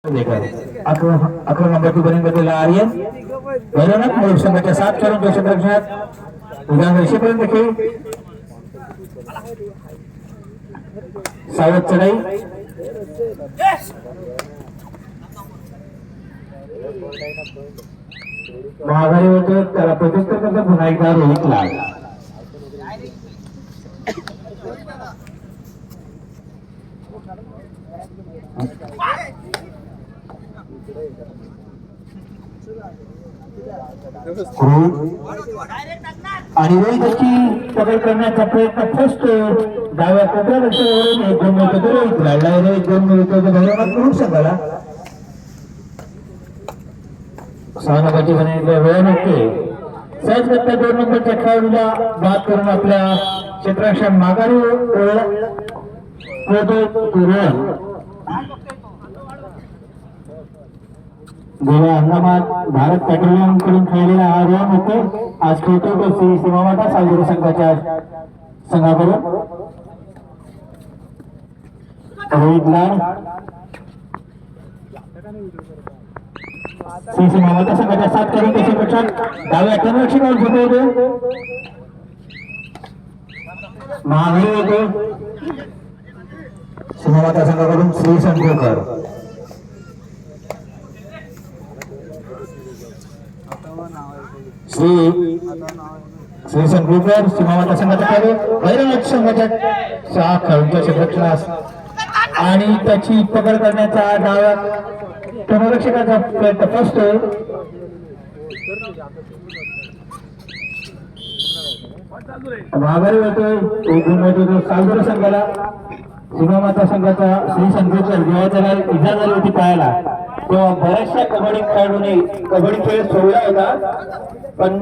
अकरा नंबरची बनी बदलला आर्यन भैरवनाथ मूळ संघाच्या 7 खेळाडूंच्या क्षेत्ररक्षणात उद्या वर्षेपर्यंत खेळ सावध चढाई महागारी होते त्याला प्रत्युत्तर करता पुन्हा एकदा रोहित लाल आणि रोहितची पकड करण्याचा प्रयत्न फसतो डाव्या कोपऱ्यावरून एक दोन मिळतो तो रोहित लाडला एक दोन मिळतो तो भैरवनाथ करून सांगायला 6 नंबरची बने वेळ नसते सहज करता 2 नंबरच्या खेळाडूला बाद करून आपल्या क्षेत्राच्या माघारी गेल्या हंगामात भारत पेट्रोलियम कडून खेळलेला हा रोहन होते आज खेळतो तो श्री सीमामाता सागरी संघाच्या संघाकडून रोहित लाल श्री सीमामाता संघाच्या 7 करून त्याच्यापेक्षा डाव्या टर्नरक्षकावर झोपवतो महावीर होतो सीमामाता संघाकडून श्री संकोकर श्री संकोकर सीमामाता संघाचा खेळाडू भैरवनाथ संघाच्या 6 खेळाडूंच्या क्षेत्ररक्षणास आणि त्याची पकड करण्याचा डाव्या टर्नरक्षकाचा प्रयत्न फसतो माघारी होतोय एक गुण होतो सागरी संघाला सीमामाता संघाचा श्री संकोकर जेव्हा त्याला इजा झाली होती पायाला तेव्हा बऱ्याचशा कबड्डी खेळाडूंनी कबड्डी खेळ सोडला होता पण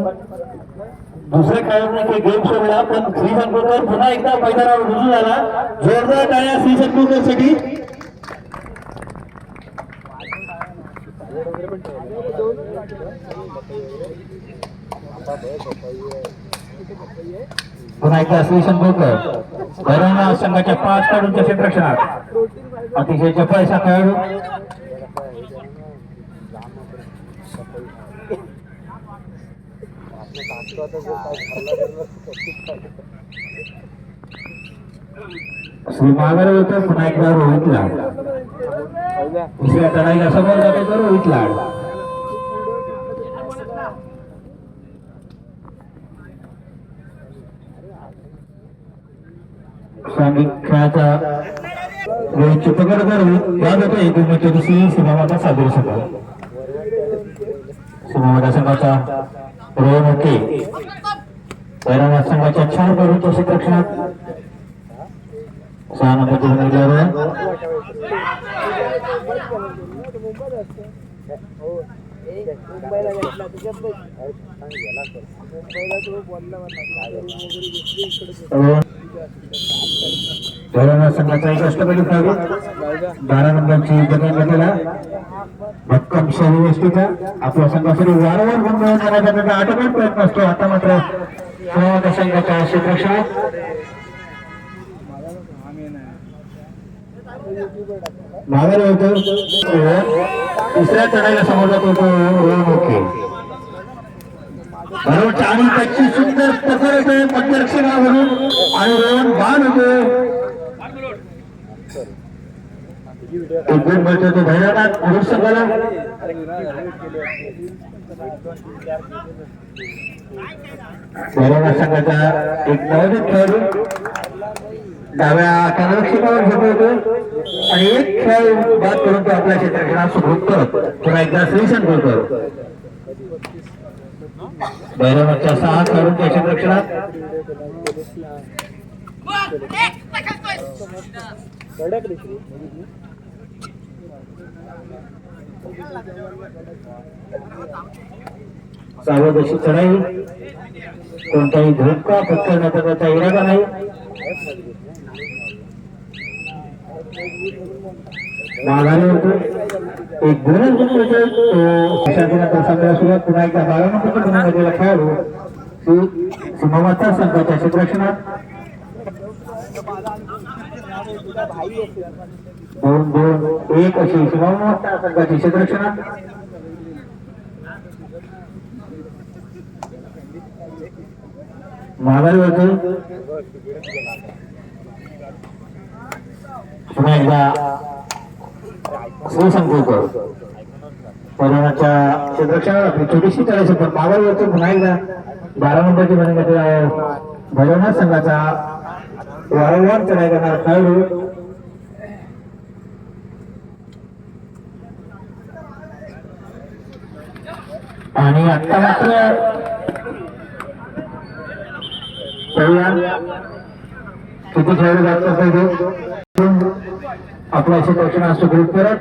दुसऱ्या खेळाडूंनी गेम सोडला पण श्री संकोकर पुन्हा एकदा मैदानावर रुजू झाला जोरदार टाळ्या श्री संकोकर साठी पुन्हा एकदा श्री संकोकर भैरवनाथ संघाच्या 5 खेळाडूंच्या क्षेत्ररक्षणात अतिशय चपळाचा खेळाडू श्री माघारी होतो पुन्हा एकदा रोहित लाड दुसऱ्या चढाईला समोर जातो तो रोहित लाड खेळाचा रोहितची पकड करून याद होतो एक गुणवत्ता दुसरी सीमामाता सागरी संघ सीमामाता संघाचा रोहन होते भैरवनाथ संघाच्या 4 खेळाडूंच्या क्षेत्ररक्षणात 6 नंबरची बनी भैरवनाथ संघाचा एक अष्टपैलू खेळाडू 12 नंबरची बनी बदलला भक्कम शरीर यष्टीचा आपल्या संघासाठी वारंवार गुण मिळवून देण्याचा त्याचा आटोकाट प्रयत्न असतो आता मात्र सीमामाता संघाच्या क्षेत्ररक्षणात माघारी होतो तिसऱ्या चढाईला समोर जातो तो रोहन ओके बरोबर आणि त्याची सुंदर पकड होते मध्यरक्षणावरून आणि रोहन बाद होतो एक गुण मिळतो तो भैरवनाथ पुरुष संघाला भैरवनाथ संघाचा एक नवोदित खेळाडू डाव्या टर्नरक्षकावर झोपवतो आणि एक खेळ बाद करून तो आपल्या क्षेत्ररक्षणात सुखरूप पुन्हा एकदा श्री संकोकर भैरवनाथच्या 6 खेळाडूंच्या क्षेत्ररक्षणात सावध अशी चढाई कोणताही धोका पत्करण्याचा त्याचा इरादा नाही माघारी होतो एक गुणच गुण होतो सुरुवात पुन्हा एकदा 12 नंबरच्या गुणांमधला खेळाडू सीमामाता संघाच्या क्षेत्ररक्षणात 2-2-1 अशी शिवमोठा संघाची क्षेत्ररक्षणा. माघारी होते पुन्हा एकदा श्रीसंकुलकर परिणामाच्या क्षेत्ररक्षणाला छोटीशी चढायची पण माघारी होते पुन्हा एकदा 12 नंबरची भैरवनाथ संघाचा वारंवार चढाई करणारा खेळाडू आणि आता मात्र किती खेळाडू जास्त पाहिजे आपल्या क्षेत्ररक्षण सुखरूप करत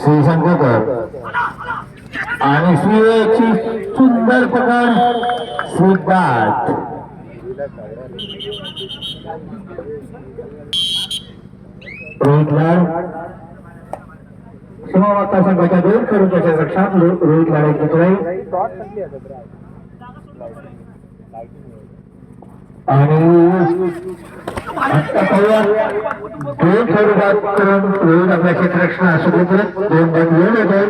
श्रीसंकुलकर आणि श्रीची सुंदर पकड श्रीपाद रोहित लाड सीमावाक्ता संघाच्या 2 खेळाडूंच्या रक्षणात रोहित लाड एक चढाई आणि आता पाहूया 2 खेळाडू बाद करून रोहित आपल्या क्षेत्ररक्षण सुरू करत 2-2 होते.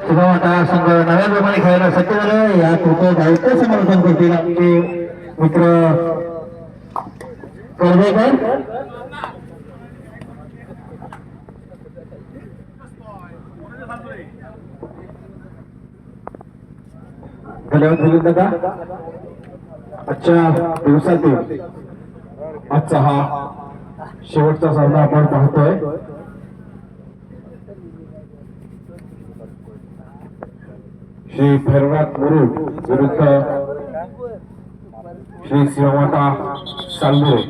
सीमावाक्ता संघ नव्या प्रमाणे खेळायला सज्ज झालं. या कृपया गायचं समर्थन करतील आमचे मित्र कर्वेकर. धन्यवाद बोलून दादा. आजच्या दिवसातील आजचा हा शेवटचा सामना आपण पाहतोय. श्री भैरवनाथ मुरुड विरुद्ध श्री श्रीमाता सालमुरे.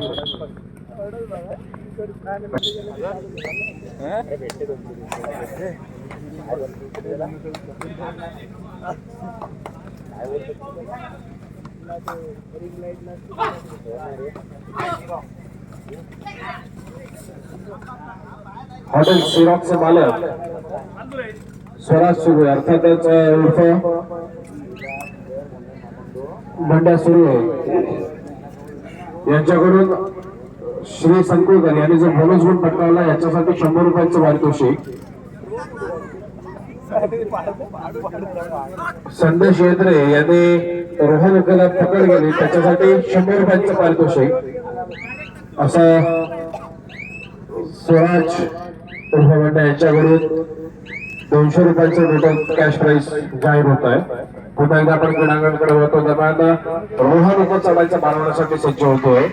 हॉटेल सिरॉकचे मालक स्वराज सुरू अर्थातच उर्फ बंड्या सुरू यांच्याकडून श्री संकुलकर यांनी जो बोनस गुण पटकावला याच्यासाठी 100 रुपयांचं पारितोषिक. संदेश येत्रे यांनी रोहन उकेला पकड गेली त्याच्यासाठी 100 रुपयांचं पारितोषिक. असं स्वराज उर्फ बंड्या यांच्याकडून 200 रुपयांचं टोटल कॅश प्राइस जाहीर होत आहे. पुन्हा एकदा आपण क्रीडांगणाकडे होतो दरम्यान रोहन उप चढायचा मारवण्यासाठी सज्ज होतोय.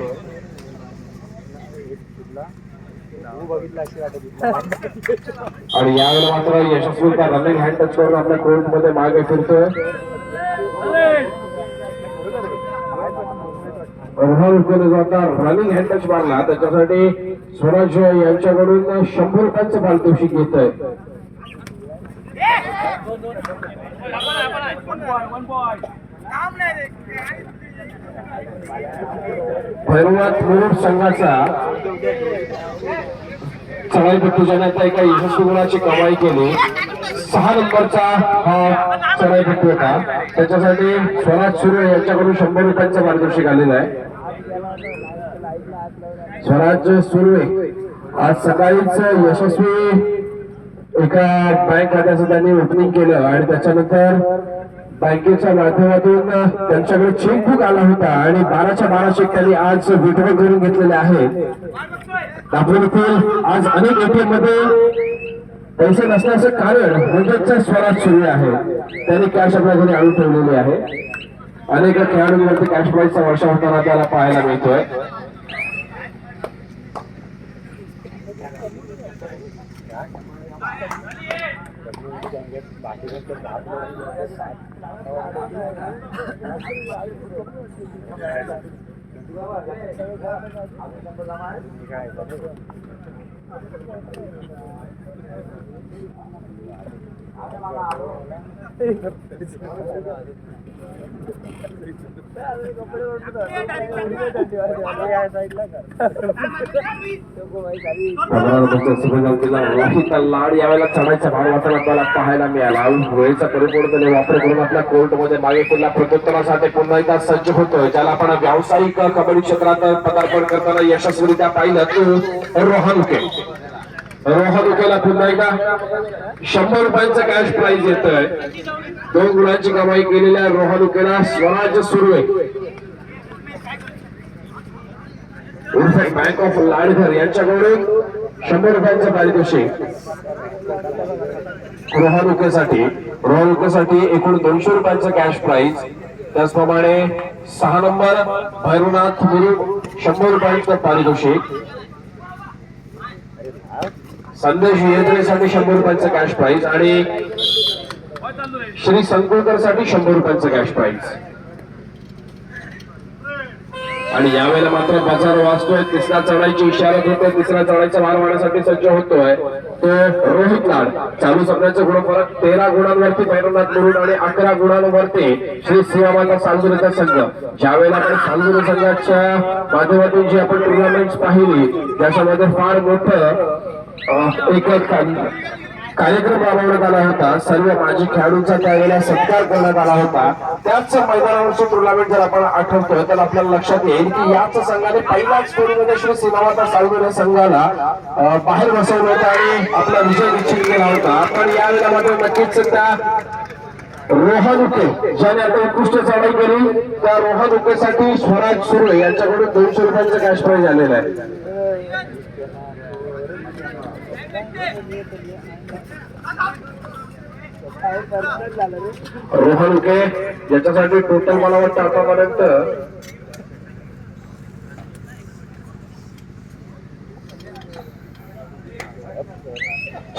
आणि यावेळेला मात्र यशस्वीता रनिंग हँड टच करून आपल्या कोर्ट मध्ये मागे फिरतोय. रनिंग हँड टच मारला त्याच्यासाठी स्वराज यांच्याकडून 100 रुपयांचं पारितोषिक घेत आहे. भैरवनाथ मुरुड संघाचा चढाईपट्टी जाण्याचा एका यशस्वी गुणाची कमाई केली. 6 नंबरचा हा चढाईपट्टी होता त्याच्यासाठी स्वराज सुरू यांच्याकडून 100 रुपयांचं पारितोषिक आलेलं आहे. स्वराज सुर्वे आज सकाळीच यशस्वी एका बँक खात्याचं त्यांनी ओपनिंग केलं आणि त्याच्यानंतर बँकेच्या माध्यमातून त्यांच्याकडे चेकबुक आला होता आणि 12च्या 12 चेक त्यांनी आज विड्रॉ करून घेतलेले आहेत. दापोली येथील आज अनेक एटीएम मध्ये पैसे नसण्याचं कारण म्हणजेच स्वराज सुरू आहे. त्यांनी कॅश आपल्या घरी आणून ठेवलेली आहे. अनेक खेळाडूंवरती कॅश प्राईजचा वर्षा होताना त्याला पाहायला मिळतोय. रोहित लाड यावेळेला चढायचा भाव मात्र आपल्याला पाहायला मिळाला. वेळेचा परिपूर्णपणे वापर करून आपल्या कोर्टमध्ये मागे पुन्हा प्रत्युत्तरासाठी पुन्हा एकदा सज्ज होतोय. ज्याला आपण व्यावसायिक कबड्डी क्षेत्रात पदार्पण करताना यशस्वीरित्या पाहिलं तो रोहन उके. रोहन उकेला पुन्हा एकदा 100 रुपयांचं कॅश प्राइज येतोय. 2 गुणांची कमाई केलेल्या रोहन उकेला स्वराज सुर्वे उर्फ बँक ऑफ लाडघर यांच्याकडून 100 रुपयांचं पारितोषिक रोहन उकेसाठी एकूण 200 रुपयांचं कॅश प्राइज. त्याचप्रमाणे 6 नंबर भैरवनाथ मुरुड 100 रुपयांचं पारितोषिक. संदेश येत्रेसाठी 100 रुपयांचं कॅश प्राइज आणि श्री संकुलकर साठी 100 रुपयांचं कॅश प्राइज. आणि यावेळेला मात्र बाजार वाचतोय. तिसऱ्या चढाईची इशारा देतोय. तिसऱ्या चढाईचा भार वाढण्यासाठी सज्ज होतोय तो रोहित लाड. चालू सामन्याचा गुणफरक 13 गुणांवरती भैरवनाथ मुरुड आणि 11 गुणांवरती श्री सिंहमाता सालगुरेचा संघ. ज्यावेळेला आपण सालगुरे संघाच्या माध्यमातून जी आपण टुर्नामेंट पाहिली त्याच्यामध्ये फार मोठं एक कार्यक्रम राबवण्यात आला होता. सर्व माजी खेळाडूंचा त्यावेळेला सत्कार करण्यात आला होता. त्याच मैदानावरची टुर्नामेंट जर आपण आठवतोय तर आपल्याला लक्षात येईल की याच संघाने पहिल्याच फेरीमध्ये श्री सीमामाता सालगुरे संघाला बाहेर बसवलं होतं आणि आपला विजय निश्चित केला होता. पण यावेळेला मात्र नक्कीच त्या रोहन उके ज्याने आता उत्कृष्ट चढाई केली त्या रोहन उकेसाठी स्वराज सुर्वे यांच्याकडून 200 रुपयांचं कॅश प्राइज आलेलं आहे. रोहन उके याच्यासाठी टोटल मला वाटतं आतापर्यंत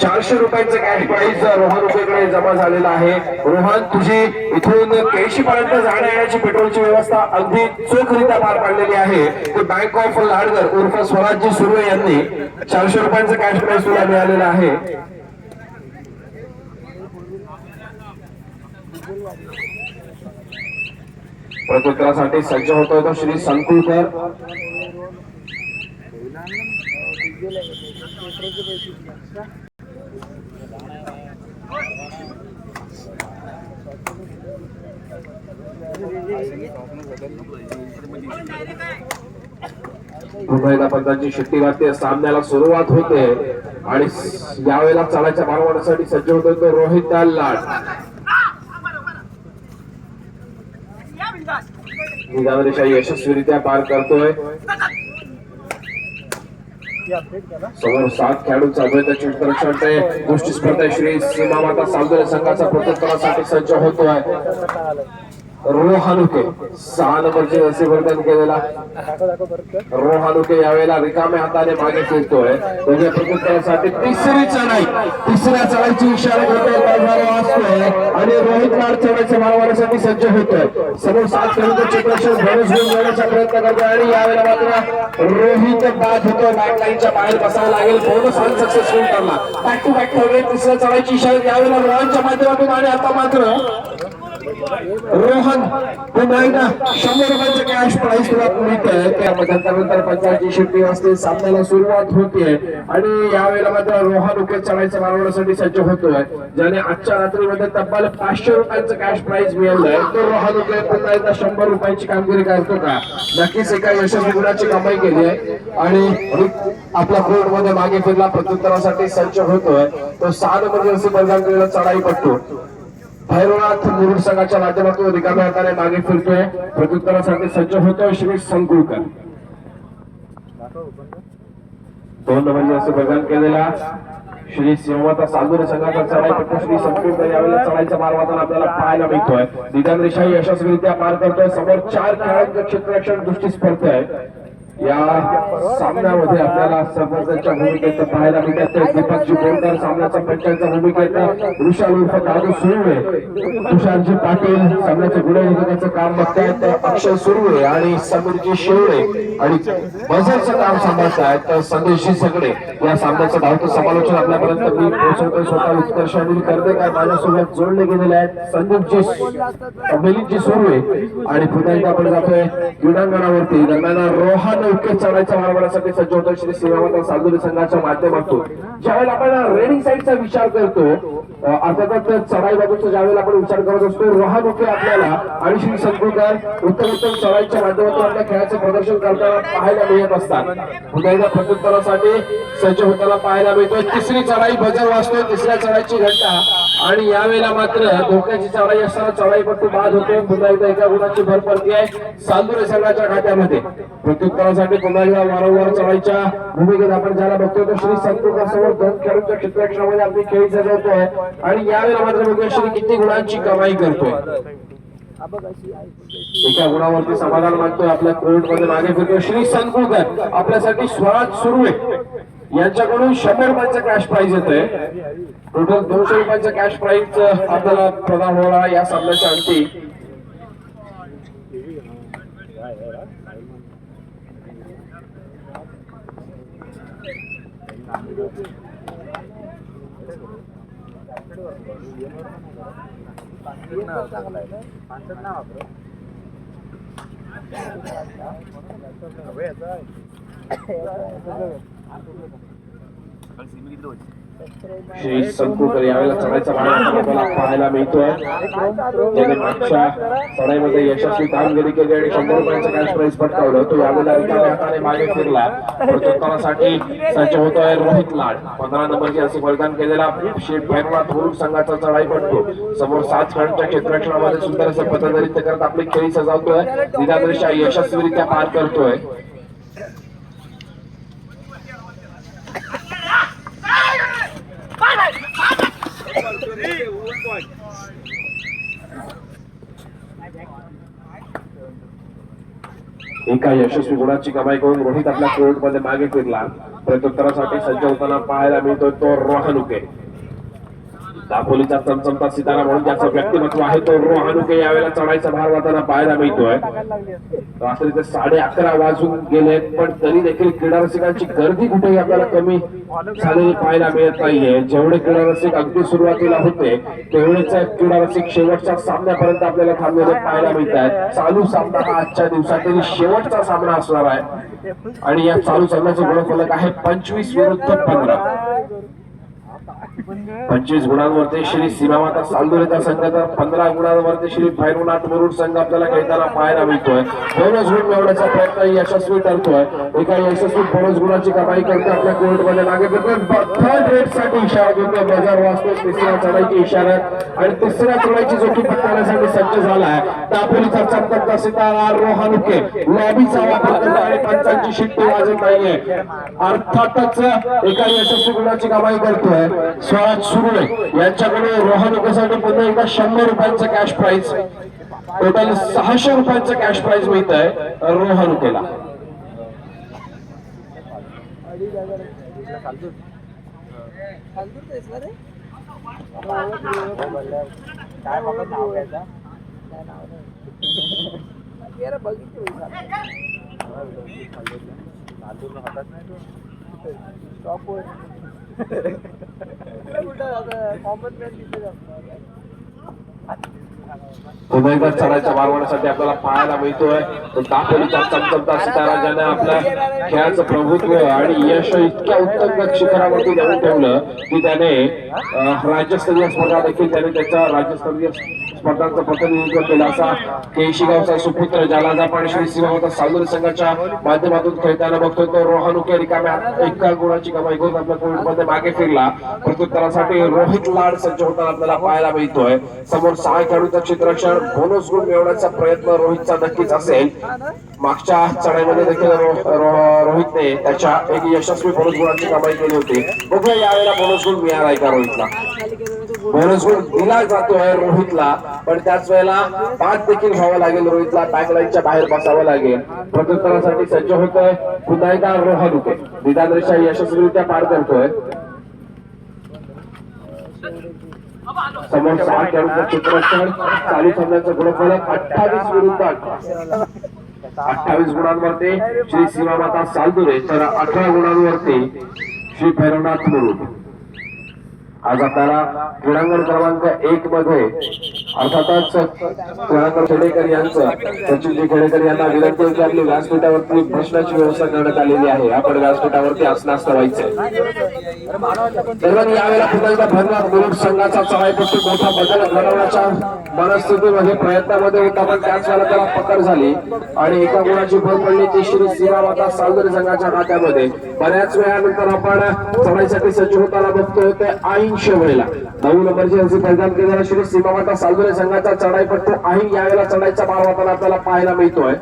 400 रुपयांचं कॅश प्राइज रोहन उकेकडे जमा झालेला आहे. रोहन तुझी इथून केशी पर्यंत जाण्या येण्याची पेट्रोलची व्यवस्था अगदी चोखरित्या पार पाडलेली आहे. ते बँक ऑफ लाडघर उर्फ स्वराज्य सुर्वे यांनी 400 रुपयांचं कॅश प्राइज तुला मिळालेलं आहे. प्रत्युत्तरासाठी सज्ज होतोय तो श्री संकुलकर. मुंबईला पंचांची शिट्टी वाजते. सामन्याला सुरुवात होते आणि यावेळेला चालायच्या मारवाण्यासाठी सज्ज होतोय तो रोहित लाड. यशस्वीरित्या पार करतोय. समोर 7 खेळाडूंचा त्याची उत्तराक्षण गोष्टी स्पर्धा श्री सीमामाता सालगुरे संघाचा प्रत्युत्तरासाठी सज्ज होतोय रोहन उके. 6 नंबरचे रसीवर्धन केलेला रोहन उके यावेळेला रिकाम्या हाताने मागे फिरतोय. त्याच्या प्रत्युत्तरासाठी तिसऱ्या चढाईची इशारा करतोय आणि रोहित लाड चढाईच्या मारवाण्यासाठी सज्ज होतोय. समोर 7 खेळाडूंचे चित्रक्षण भरून घेऊन जाण्याचा प्रयत्न करतोय आणि यावेळेला मात्र रोहित बाद होतोय. बॅक लाईनच्या बाहेर बसावं लागेल. बोनस अनसक्सेसफुल ठरला. बॅक टू बॅक ठरले. तिसऱ्या चढाईची इशारा यावेळेला रोहनच्या माध्यमातून आणि आता मात्र रोहन पुन्हा एकदा 100 रुपयांचं कॅश प्राइज तुला मिळतंय. त्यानंतर पंचायतची शिट्टी वाजते. सामन्याला सुरुवात होते आणि यावेळेला मात्र रोहन उके चढाईचं मारवण्यासाठी सज्ज होतोय. ज्याने आजच्या रात्रीमध्ये तब्बल 500 रुपयांचं कॅश प्राइज मिळवलंय. तो रोहन उके पुन्हा एकदा 100 रुपयांची कामगिरी करतो का? नक्कीच एका यशस्वी गुणाची कमाई केली आहे आणि आपल्या कोर्टमध्ये मागे फिरला. प्रत्युत्तरासाठी सज्ज होतोय तो 6 नंबर बलगाम चढाई पटतो. भैरवनाथ मुरुड संघाच्या माध्यमातून रिकाम्या हाताने मागे फिरतोय. प्रत्युत्तरासाठी सज्ज होतोय श्री संकुलकर. 2 नंबरचे बलगाम केलेला श्री सिंहमाता सालगुरे संघाचा चढाईपट्टू श्री संकुलकर यावेळेला चढाईचा मारवाताना आपल्याला पाहायला मिळतोय. निदान रेषा यशस्वीरित्या पार करतोय. समोर 4 खेळाडूंचं क्षेत्ररक्षण दृष्टी स्पर्धा आहे. या सामन्यामध्ये आपल्याला सरपंचांच्या भूमिकेत पाहायला मिळतात दीपकजी बोरकर, सामन्याचा पंचांच्या भूमिकेत विशाल उर्फ दादू सुर्वे, तुषारजी पाटील सामन्याच्या गुणविभागाचं काम बघतायत अक्षय सुर्वे आणि समीरजी शेवळे आणि बझरचं काम सांभाळतायत संदेशजी सगळे. या सामन्याचं धावतं समालोचन आपल्यापर्यंत मी पोहोचवतोय स्वतः उत्कर्ष अनिल कर्देकर, माझ्यासोबत जोडले गेलेले आहेत संदीपजी मिलिंदजी सुर्वे आणि पुन्हा एकदा आपण जातोय क्रीडांगणावरती. दरम्यान रोहन उके चढायच्या मार्गासाठी सज्ज होतो श्री सीमामाता सालुरी संघाच्या माध्यमातून. ज्यावेळेला आपण रेडिंग साईडचा विचार करतो अर्थातच चढाई बाजूचा ज्यावेळेला आपण विचार करत असतो रोहन उके आपल्याला आणि श्री संकुलकर उत्तमोत्तम चढाईच्या माध्यमातून आपल्या खेळाचं प्रदर्शन करताना पाहायला मिळत असतात. पुन्हा एकदा प्रत्युत्तरासाठी सज्ज होताना पाहायला मिळतोय. तिसरी चढाई बजर वाजतोय, तिसऱ्या चढाईची घंटा आणि यावेळेला मात्र धोक्याची चढाई असताना चढाईपट्टू बाद होते. पुन्हा एकदा एका गुणाची भर पडते आहे सालुरे संघाच्या खात्यामध्ये. प्रत्युत्तरासाठी पुन्हा एकदा वारंवार चढाईच्या भूमिकेत आपण ज्याला बघतोय तो श्री संकुलकर समोर 2 खेळाडूंच्या क्षेत्ररक्षणामध्ये आपली खेळी सजवतोय आणि यावेळेला मात्र बघूया श्री किती गुणांची कमाई करतोय. एका गुणावरती समाधान मानतोय, आपल्या कोर्ट मध्ये मागे फिरतोय श्री संकुलकर. आपल्यासाठी स्वराज सुर्वे यांच्याकडून 100 रुपयांचा कॅश प्राइज येतोय. टोटल 200 रुपयांचा कॅश प्राइज आपल्याला प्रदान होणार या सामन्याच्या अंती. श्री संकुलकर यावेळेला चढाईचा भाग आपल्याला पाहायला मिळतोय. त्याने मागच्या चढाईमध्ये यशस्वी कामगिरी केली आणि 100 रुपयांचा कॅश प्राइज पटकावलं. तो यावेळेला रिकाम्या हाताने मागे फिरला. प्रत्युत्तरासाठी सज्ज होतोय रोहित लाड. 15 नंबरची असे बलिदान केलेला श्री भैरवनाथ मुरुड संघाचा चढाईपट्टू समोर 7 खेळाडूंच्या क्षेत्ररक्षणामध्ये सुंदर असं पथदरीत करत आपली खेळी सजावतोय. निदादृश्या यशस्वीरित्या पार करतोय. एका यशस्वी गुणाची कमाई करून रोहित आपल्या कोर्ट मध्ये मागे फिरला. प्रत्युत्तरासाठी सज्ज होताना पाहायला मिळतोय तो रोहन उके. दापोलीचा चमचमता सितारा म्हणून ज्याचं व्यक्तिमत्व आहे तो रोहन उके यावेळेला चढाईचा भार वाहताना पाहायला मिळतोय. रात्रीचे 11:30 वाजून गेलेत पण तरी देखील क्रीडा रसिकांची गर्दी कुठेही आपल्याला कमी झालेली पाहायला मिळत नाहीये. जेवढे क्रीडा रसिक अगदी सुरुवातीला होते तेवढेच क्रीडा रसिक शेवटच्या सामन्यापर्यंत आपल्याला थांबलेले पाहायला मिळत आहेत. चालू सामना हा आजच्या दिवसातील शेवटचा सामना असणार आहे आणि या चालू सामन्याचा गुणफलक आहे 25 विरुद्ध 15. 25 गुणांवरती श्री सीमामाता सालुरेचा संघ तर 15 गुणांवरती श्री भैरवनाथ मुरुड संघ आपल्याला खेळताना पाहायला मिळतोय. बोनस गुण मिळवण्याचा प्रयत्न यशस्वी ठरतोय. एका यशस्वी बोनस गुणाची कमाई करते आपल्या कोर्ट मध्ये मागे थर्ड रेट साठी इशारा देतोय. बजार वाजतोय तिसऱ्या चढाईची इशारा आणि तिसऱ्या चढाईची जोखीम पत्करण्यासाठी सज्ज झालाय. दापोलीचा चमचमता सितारा रोहन उके लॉबीचा वापर करतो आणि पंचांची शिट्टी वाजत नाहीये. अर्थातच एका यशस्वी गुणाची कमाई करतोय स्वराज सुर्वे यांच्याकडे रोहन उकेसाठी पुन्हा एकदा 100 रुपयांचा कॅश प्राइज. टोटल 600 रुपयांचा कॅश प्राइज मिळत आहे रोहन उकेला. पुन्हा एकदा चढाईच्या मारवण्यासाठी आपल्याला पाहायला मिळतोय दापोलीचा चमचमता सितारा ज्याने आपल्या खेळाचं प्रभुत्व आणि यश इतक्या उत्तम शिखरावरती नेऊन ठेवलं की त्याने राज्यस्तरीय स्पर्धा देखील त्याने त्याच्या राज्यस्तरीय स्पर्धांचं प्रतिनिधित्व केलं. असा केशीगावचा सुपुत्र ज्याला आपण श्री सीमामाता सालुरे संघाच्या माध्यमातून खेळताना बघतोय तो रोहन उके रिकाम्या एका गुणाची कमाई करून आपल्या कोर्टमध्ये मागे फिरला. प्रत्युत्तरासाठी रोहित लाड सज्ज होताना आपल्याला पाहायला मिळतोय. समोर 6 खेळाडूंचं क्षेत्ररक्षण बोनस गुण मिळवण्याचा प्रयत्न रोहितचा नक्कीच असेल. मागच्या चढाईमध्ये देखील रोहितने त्याच्या एक यशस्वी बोनस गुणाची कमाई केली होती. बघूया यावेळेला बोनस गुण मिळालाय का रोहितला. बोनस गुण दिला जातोय रोहितला, पण त्याच वेळेला बाद देखील व्हावं लागेल. रोहितला बॅकलाईनच्या बाहेर बसावं लागेल. प्रत्युत्तरासाठी सज्ज होतोय पुन्हा एकदा रोहन होते. निदान रेषा यशस्वीरित्या पार करतोय. समोर 6 खेळाडूंचं चित्रक्षण. चालू सामन्याचं गुणफलक 28 विरुद्ध 18. 28 गुणांवरती श्री सीमामाता सालदुरे, तर 18 गुणांवरती श्री भैरवनाथ मुरुड. आज आपल्याला क्रीडांगण क्रमांक 1 मध्ये अर्थातच क्रीडांगण खेडेकर यांचं, सचिनजी खेडेकर यांना विनंती आहे की आपली व्यासपीठावरती बसण्याची व्यवस्था करण्यात आलेली आहे. आपण व्यासपीठावरती असण्यास व्हायचंय. दरम्यान यावेळेला पुन्हा एकदा भैरवनाथ मुरुड संघाचा चढाईपट्टी मोठा बदल घडवण्याच्या मनस्थितीमध्ये प्रयत्नामध्ये होता, पण त्याच वेळेला त्याला पकड झाली आणि एका गुणाची भर पडली ती श्री सीमामाता सालदुरे संघाच्या खात्यामध्ये. बऱ्याच वेळानंतर आपण चढाईसाठी सज्ज होताना बघतोय ते 80 वेळेला 9 नंबरची अर्जी प्रदान केलेला श्री सीमामाता सालदुरे संघाचा चढाईपट्टू आहे. यावेळेला चढाईचा मार वाहताना आपल्याला पाहायला मिळतोय.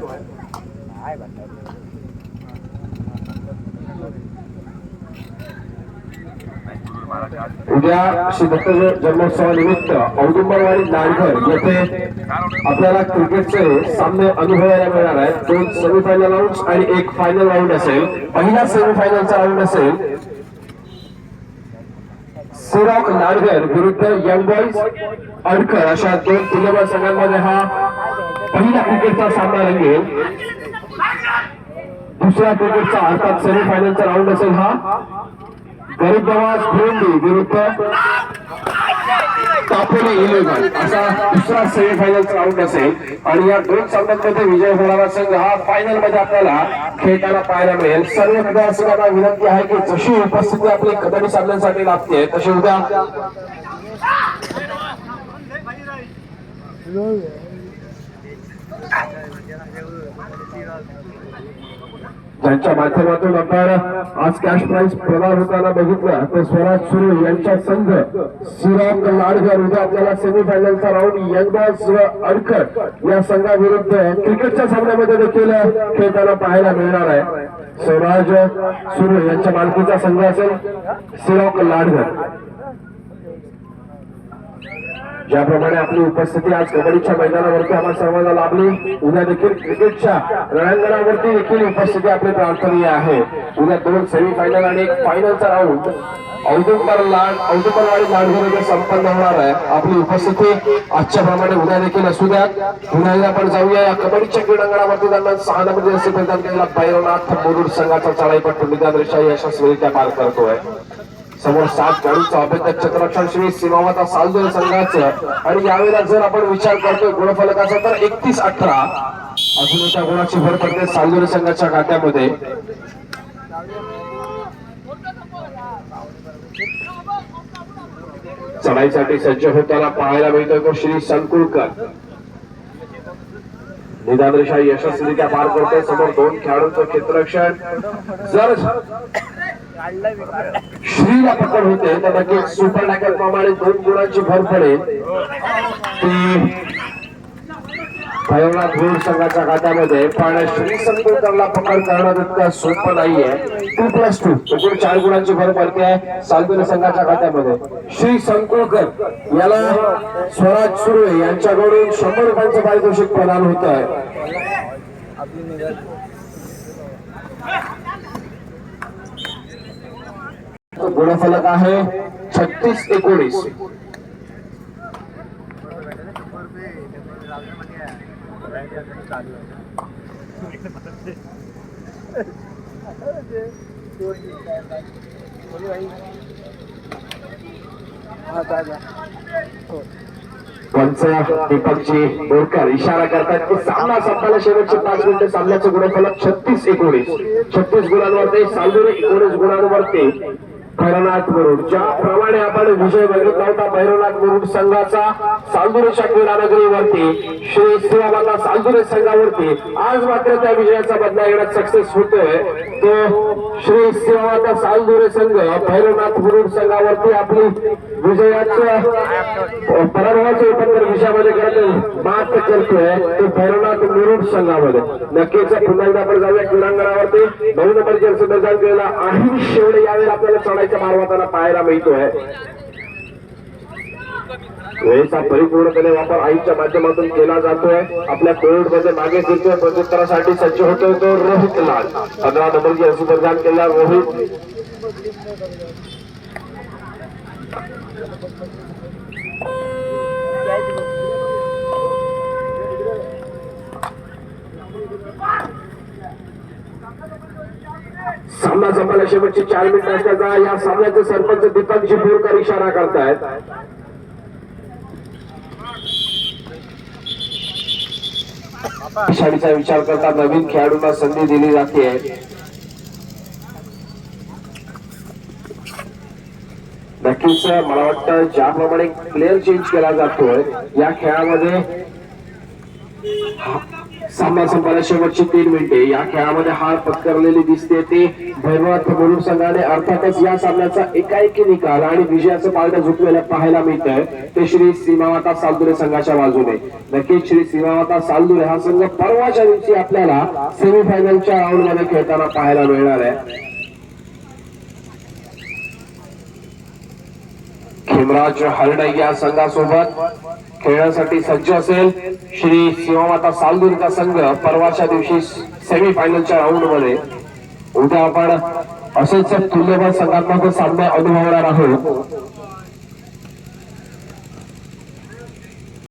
उद्या श्री दत्त जन्मोत्सवानिमित्त औदुंबरवाडी नारघर येथे आपल्याला क्रिकेटचे सामने अनुभवायला मिळणार आहेत. 2 सेमीफायनल राऊंड आणि 1 फायनल राऊंड असेल. पहिला सेमीफायनलचा राऊंड असेल सिरॉक नारघर विरुद्ध यंग बॉईज अडकर, अशा 2 तुल्यबळ संघांमध्ये हा पहिला क्रिकेटचा सामना रंगेल. दुसऱ्या क्रिकेटचा अर्थात सेमीफायनलचा राऊंड असेल हा गरीब नवाज भिवंडी विरुद्ध तापोली इलेव्हन, असा दुसरा सेमीफायनलचा राऊंड असेल. आणि या 2 सामन्यांमध्ये विजय होणारा संघ हा फायनल मध्ये आपल्याला खेळताना पाहायला मिळेल. सर्व क्रीडारसिकांना विनंती आहे की जशी उपस्थिती आपली कबड्डी सामन्यांसाठी लागते तशी उद्या ज्यांच्या माध्यमातून आपण आज कॅश प्राइज प्रदान होताना बघितलं ते स्वराज सुरू यांचा संघ सिरॉक नारघर उद्या आपल्याला सेमीफायनलचा राऊंड यंग बॉईज व अडकर या संघाविरुद्ध क्रिकेटच्या सामन्यामध्ये देखील खेळताना पाहायला मिळणार आहे. स्वराज सुरू यांच्या मालकीचा संघ असेल सिरॉक नारघर. ज्याप्रमाणे आपली उपस्थिती आज कबड्डीच्या मैदानावरती आम्हाला सर्वांना लाभली, उद्या देखील क्रिकेटच्या रणांगणावरती देखील उपस्थिती आपली प्रार्थनीय आहे. उद्या 2 सेमीफायनल आणि 1 फायनलचा राऊंड औदुंबरवाडी नारघर संपन्न होणार आहे. आपली उपस्थिती आजच्या प्रमाणे उद्या देखील असू द्या. पुन्हा एकदा आपण जाऊया या कबड्डीच्या क्रीडांगणावरती. दरम्यान 6 नंबर जर्सी प्रदान केलेला भैरवनाथ मुरुड संघाचा चढाईपट्टू निदान रेषा यशस्वीरित्या पार करतोय. समोर 7 खेळाडूंचं अभेद्य क्षेत्ररक्षण श्री सीमामाता सालदुरे संघाचं. आणि यावेळेला जर आपण विचार करतोय गुणफलकाचा तर 31-18 अजून एका गुणाची भर पडते सालदुरे संघाच्या खात्यामध्ये. चढाईसाठी सज्ज होताना पाहायला मिळतोय तो श्री संकुलकर. निदान रेषा यशस्वीरित्या पार करतोय. समोर 2 खेळाडूंचं क्षेत्ररक्षण. जर श्रीला पकड होते तर नक्की सुपर टॅकल प्रमाणे 2 गुणांची भर पडेल ती भैरवनाथ मुरुड संघाच्या खात्यामध्ये. पण श्री संकुलकरला पकड करणं इतकं सोपं नाहीये. 2+2 एकूण 4 गुणांची भर पडते आहे सालदुरे संघाच्या खात्यामध्ये. श्री संकुलकर याला स्वराज सुर्वे यांच्याकडून 100 रुपयांचं पारितोषिक प्रदान होत आहे. गुणफलक आहे 36-19. पंच दीपकजी बोरकर इशारा करतात की सामना संपायला शेवटचे 5 मिनिटे. सामन्याचं गुणफलक 36-19. 36 गुणांवरती सालदुरे, 19 गुणांवरती भैरवनाथ मुरुड. ज्याप्रमाणे आपण विजय बघितला होता भैरवनाथ मुरुड संघाचा सालदुरेच्या क्रीडानगरीवरती श्री सीमामाता सालदुरे संघावरती, आज मात्र त्या विजयाचा बदला घेण्यात सक्सेस होतोय. तो श्री सीमामाता सालदुरे संघ भैरवनाथ मुरुड संघावरती आपली विजयाचं पराभवाचं रूपांतर विजयामध्ये करत मात करतोय तो भैरवनाथ मुरुड संघामध्ये. नक्कीच पुन्हा एकदा आपण जाऊया क्रीडांगणावरती. 9 नंबर जर्सी प्रदान केलेला आहे शेवडे यावेळेला आपल्याला चढाईच्या मार्गाला पाहायला मिळतोय. वेळेचा परिपूर्णपणे वापर आईच्या माध्यमातून केला जातोय. आपल्या कोविड मध्ये मागे फिरतोय. प्रत्युत्तरासाठी सज्ज होतोय तो रोहित लाल. 15 नंबरची अशी प्रदान केला रोहित. सामना संपला. शेवटची 4 मिनिटं असल्याचा या सामन्याचे सरपंच दीपकजी बोरकर इशारा करतायत. पिछाडीचा विचार करता नवीन खेळाडूंना संधी दिली जाते. नक्कीच मला वाटतं ज्याप्रमाणे प्लेअर चेंज केला जातोय या खेळामध्ये, सामना संपायला शेवटची 3 मिनिटे, या खेळामध्ये हार पत्करलेली दिसते ती भैरवनाथ मुलुंड संघाने. अर्थातच या सामन्याचा एकाएकी निकाल आणि विजयाचं पारडं झुकलेलं पाहायला मिळतंय ते श्री सीमामाता सालदुरे संघाच्या बाजूने. नक्कीच श्री सीमामाता सालदुरे हा संघ परवाच्या दिवशी आपल्याला सेमीफायनलच्या राऊंड मध्ये खेळताना पाहायला मिळणार आहे. खेमराज हरडे या संघासोबत खेळण्यासाठी सज्ज असेल श्री सीमामाता सालदुरेचा संघ परवाच्या दिवशी सेमीफायनलच्या राऊंड मध्ये. उद्या आपण असेच तुल्यबळ संघात्मक सामने अनुभवणार आहोत.